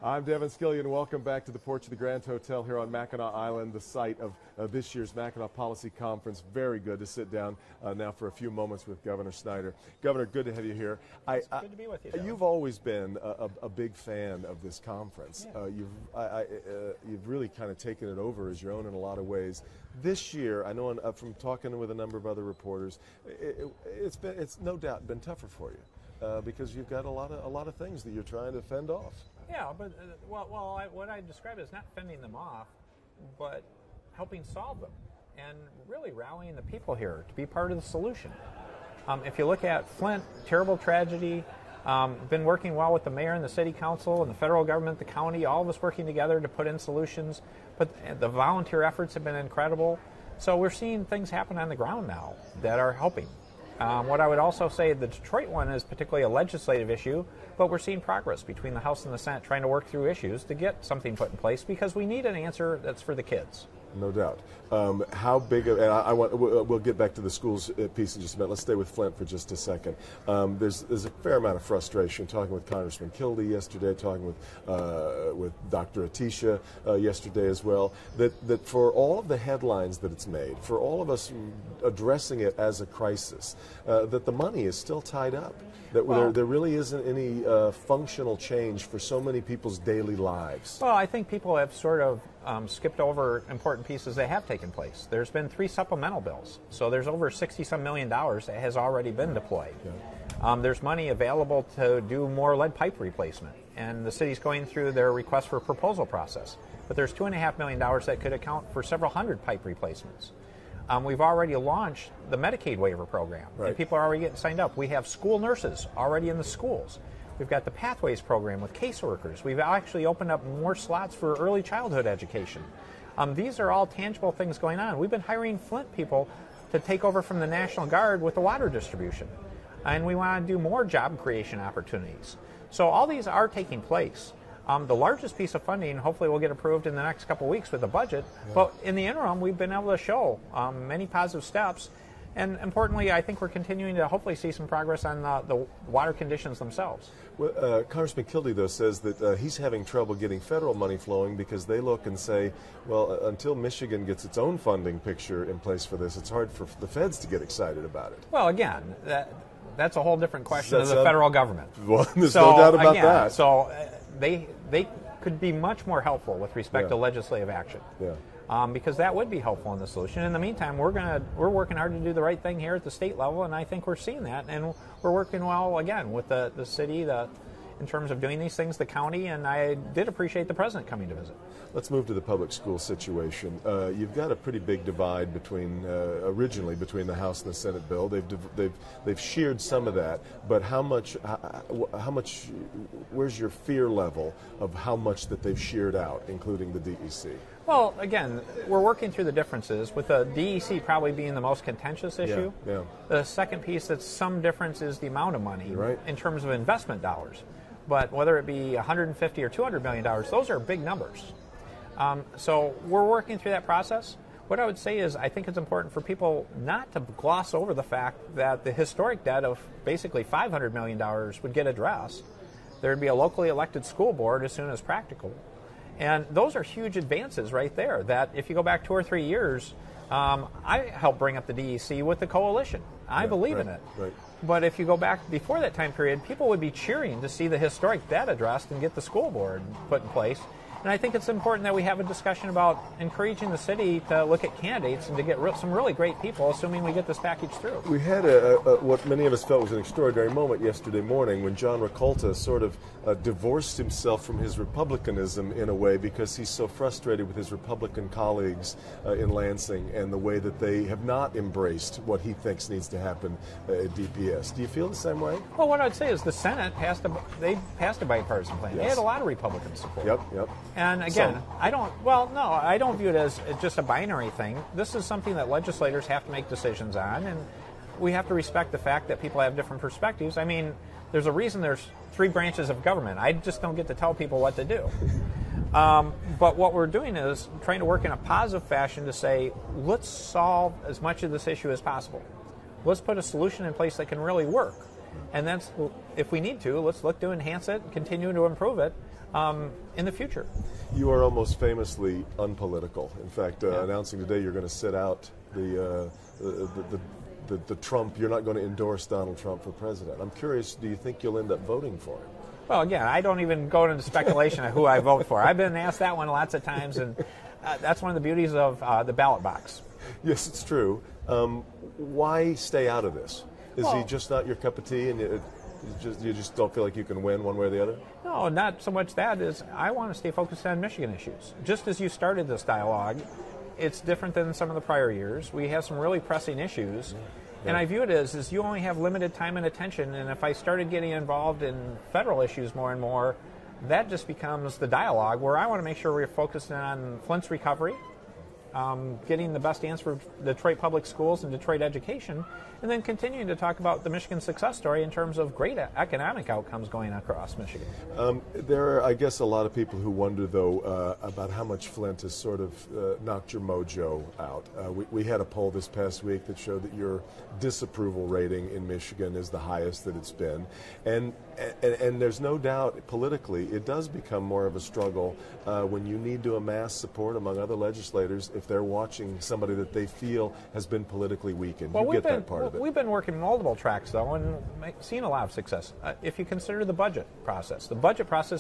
I'm Devin Scillian. Welcome back to the porch of the Grand Hotel here on Mackinac Island, the site of this year's Mackinac Policy Conference. Very good to sit down now for a few moments with Governor Snyder. Governor, good to have you here. It's good to be with you, Devin. You've always been a big fan of this conference. Yeah. You've really kind of taken it over as your own in a lot of ways. This year, I know from talking with a number of other reporters, it's no doubt been tougher for you because you've got a lot of things that you're trying to fend off. Yeah, but what I describe is not fending them off, but helping solve them and really rallying the people here to be part of the solution. If you look at Flint, terrible tragedy, been working well with the mayor and the city council and the federal government, the county, all of us working together to put in solutions. But the volunteer efforts have been incredible. So we're seeing things happen on the ground now that are helping. What I would also say, the Detroit one is particularly a legislative issue, but we're seeing progress between the House and the Senate trying to work through issues to get something put in place because we need an answer that's for the kids. No doubt. How big of, and we'll get back to the schools piece in just a minute. Let's stay with Flint for just a second. There's a fair amount of frustration. Talking with Congressman Kildee yesterday, talking with Dr. Atisha yesterday as well. That for all of the headlines that it's made, for all of us addressing it as a crisis, that the money is still tied up. That there really isn't any functional change for so many people's daily lives. Well, I think people have sort of skipped over important pieces that have taken place. There's been 3 supplemental bills, so there's over $60-some million that has already been deployed. Yeah. There's money available to do more lead pipe replacement, and the city's going through their request for proposal process. But there's $2.5 million that could account for several hundred pipe replacements. We've already launched the Medicaid waiver program, right, and people are already getting signed up. We have school nurses already in the schools. We've got the Pathways program with caseworkers. We've actually opened up more slots for early childhood education. These are all tangible things going on. We've been hiring Flint people to take over from the National Guard with the water distribution. And we want to do more job creation opportunities. So all these are taking place. The largest piece of funding hopefully will get approved in the next couple of weeks with the budget. Yeah. But in the interim, we've been able to show many positive steps. And importantly, I think we're continuing to hopefully see some progress on the water conditions themselves. Well, Congressman Kildee, though, says that he's having trouble getting federal money flowing because they look and say, well, until Michigan gets its own funding picture in place for this, it's hard for the feds to get excited about it. Well, again, that's a whole different question of the federal government. Well, there's no doubt about that. So they could be much more helpful with respect to legislative action. Yeah. Because that would be helpful in the solution. In the meantime, we're working hard to do the right thing here at the state level, and I think we're seeing that. And we're working well, again, with the city in terms of doing these things, the county, and I did appreciate the president coming to visit. Let's move to the public school situation. You've got a pretty big divide originally between the House and the Senate bill. They've sheared some of that, but how much? Where's your fear level of how much that they've sheared out, including the DEC? Well, again, we're working through the differences, with the DEC probably being the most contentious issue. Yeah. The second piece that's some difference is the amount of money in terms of investment dollars. But whether it be $150 or $200 million, those are big numbers. So we're working through that process. What I would say is I think it's important for people not to gloss over the fact that the historic debt of basically $500 million would get addressed. There would be a locally elected school board as soon as practical. And those are huge advances right there that if you go back 2 or 3 years, I helped bring up the DEC with the coalition. I believe in it. Right. But if you go back before that time period, people would be cheering to see the historic debt addressed and get the school board put in place. And I think it's important that we have a discussion about encouraging the city to look at candidates and to get some really great people, assuming we get this package through. We had what many of us felt was an extraordinary moment yesterday morning when John Rakolta sort of divorced himself from his Republicanism in a way because he's so frustrated with his Republican colleagues in Lansing and the way that they have not embraced what he thinks needs to happen at DPS. Do you feel the same way? Well, what I'd say is the Senate passed a bipartisan plan. Yes. They had a lot of Republican support. Yep. And again, I don't view it as just a binary thing. This is something that legislators have to make decisions on, and we have to respect the fact that people have different perspectives. I mean, there's a reason there's 3 branches of government. I just don't get to tell people what to do. But what we're doing is trying to work in a positive fashion to say, let's solve as much of this issue as possible. Let's put a solution in place that can really work. And that's, if we need to, let's look to enhance it and continue to improve it in the future. You are almost famously unpolitical. In fact, announcing today you're going to sit out the Trump, you're not going to endorse Donald Trump for president. I'm curious, do you think you'll end up voting for him? Well, again, I don't even go into speculation of who I vote for. I've been asked that one lots of times, and that's one of the beauties of the ballot box. Yes, it's true. Why stay out of this? Is he just not your cup of tea, and you just don't feel like you can win one way or the other? No, not so much that. Is I want to stay focused on Michigan issues. Just as you started this dialogue, it's different than some of the prior years. We have some really pressing issues. Yeah. And I view it as you only have limited time and attention, and if I started getting involved in federal issues more and more, that just becomes the dialogue where I want to make sure we're focusing on Flint's recovery, getting the best answer for Detroit public schools and Detroit education, and then continuing to talk about the Michigan success story in terms of great economic outcomes going across Michigan. There are, I guess, a lot of people who wonder, though, about how much Flint has sort of knocked your mojo out. We had a poll this past week that showed that your disapproval rating in Michigan is the highest that it's been. And there's no doubt politically it does become more of a struggle when you need to amass support among other legislators if they're watching somebody that they feel has been politically weakened. Well, you get that part of it. We've been working multiple tracks, though, and seen a lot of success. If you consider the budget process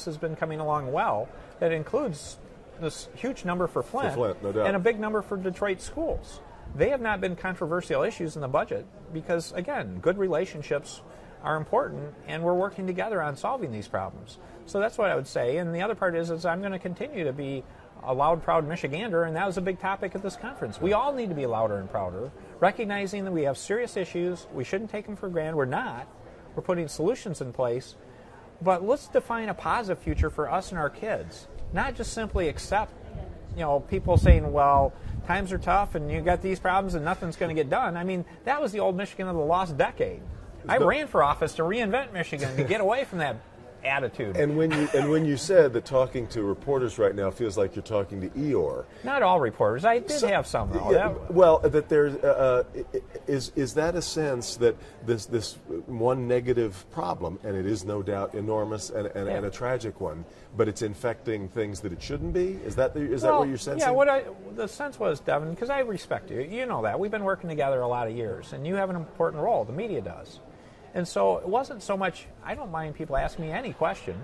has been coming along well. That includes this huge number for Flint, no doubt, and a big number for Detroit schools. They have not been controversial issues in the budget because, again, good relationships are important, and we're working together on solving these problems. So that's what I would say. And the other part is I'm going to continue to be a loud, proud Michigander, and that was a big topic at this conference. We all need to be louder and prouder, recognizing that we have serious issues. We shouldn't take them for granted. We're not. We're putting solutions in place. But let's define a positive future for us and our kids, not just simply accept, people saying, well, times are tough and you got these problems and nothing's going to get done. I mean, that was the old Michigan of the lost decade. I ran for office to reinvent Michigan, to get away from that attitude. And when you said that talking to reporters right now feels like you're talking to Eeyore. Not all reporters. I did have some, though. Yeah, well, that there's is that a sense that this one negative problem, and it is no doubt enormous and a tragic one, but it's infecting things that it shouldn't be? Is that what you're sensing? Yeah, the sense was, Devin, because I respect you. You know that. We've been working together a lot of years, and you have an important role. The media does. And so it wasn't so much, I don't mind people asking me any question.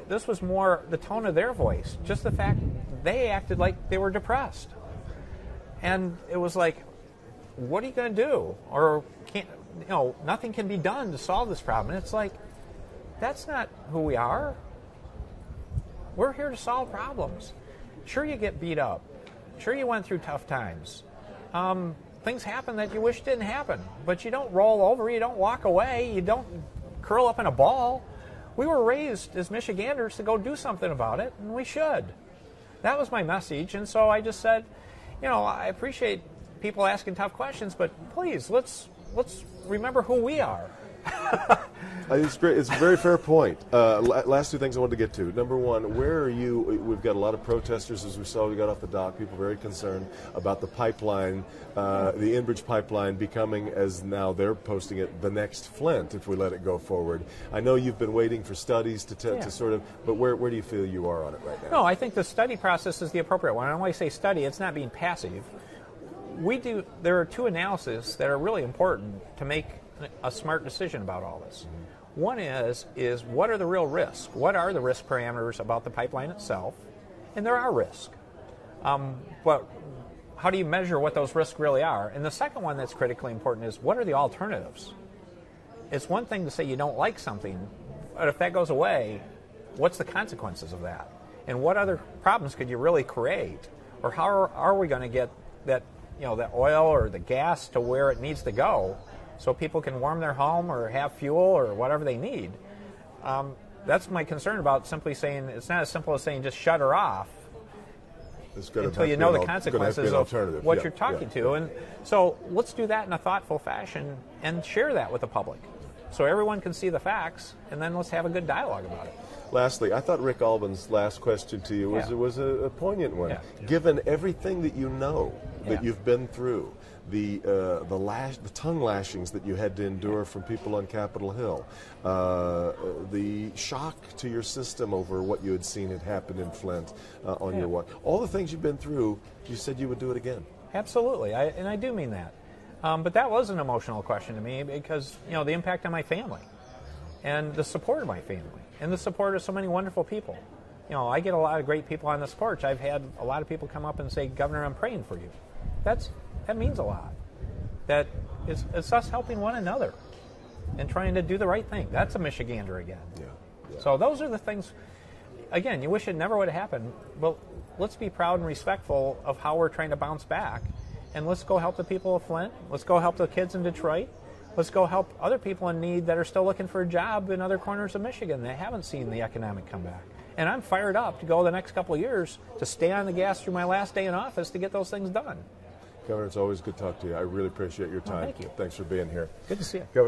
This was more the tone of their voice, just the fact they acted like they were depressed. And it was like, what are you going to do? Or, nothing can be done to solve this problem. And it's like, that's not who we are. We're here to solve problems. Sure, you get beat up. Sure, you went through tough times. Things happen that you wish didn't happen, but you don't roll over, you don't walk away, you don't curl up in a ball. We were raised as Michiganders to go do something about it, and we should. That was my message, and so I just said, I appreciate people asking tough questions, but please, let's remember who we are. It's great. It's a very fair point. Last two things I wanted to get to. Number one, where are you? We've got a lot of protesters, as we saw. We got off the dock. People very concerned about the pipeline, the Enbridge pipeline becoming, as now they're posting it, the next Flint if we let it go forward. I know you've been waiting for studies to sort of, but where do you feel you are on it right now? No, I think the study process is the appropriate one. And when I say study, it's not being passive. There are two analyses that are really important to make a smart decision about all this. One is what are the real risks? What are the risk parameters about the pipeline itself? And there are risks. But how do you measure what those risks really are? And the second one that's critically important is what are the alternatives? It's one thing to say you don't like something, but if that goes away, what's the consequences of that? And what other problems could you really create? Or how are we going to get that, the oil or the gas to where it needs to go so people can warm their home or have fuel or whatever they need? That's my concern about simply saying, it's not as simple as saying just shut her off until you know the consequences of what you're talking to. And so let's do that in a thoughtful fashion and share that with the public so everyone can see the facts, and then let's have a good dialogue about it. Lastly, I thought Rick Albin's last question to you was a poignant one. Yeah. Given everything that you know, that you've been through, the tongue lashings that you had to endure from people on Capitol Hill, the shock to your system over what you had seen had happened in Flint on your watch, all the things you've been through, you said you would do it again. Absolutely, and I do mean that. But that was an emotional question to me because, you know, the impact on my family and the support of my family and the support of so many wonderful people. You know, I get a lot of great people on this porch. I've had a lot of people come up and say, "Governor, I'm praying for you." That means a lot. That it's us helping one another and trying to do the right thing. That's a Michigander again. Yeah. So those are the things, again, you wish it never would have happened. Well, let's be proud and respectful of how we're trying to bounce back. And let's go help the people of Flint. Let's go help the kids in Detroit. Let's go help other people in need that are still looking for a job in other corners of Michigan that haven't seen the economic comeback. And I'm fired up to go the next couple of years to stay on the gas through my last day in office to get those things done. Governor, it's always good to talk to you. I really appreciate your time. Thank you. Thanks for being here. Good to see you. Governor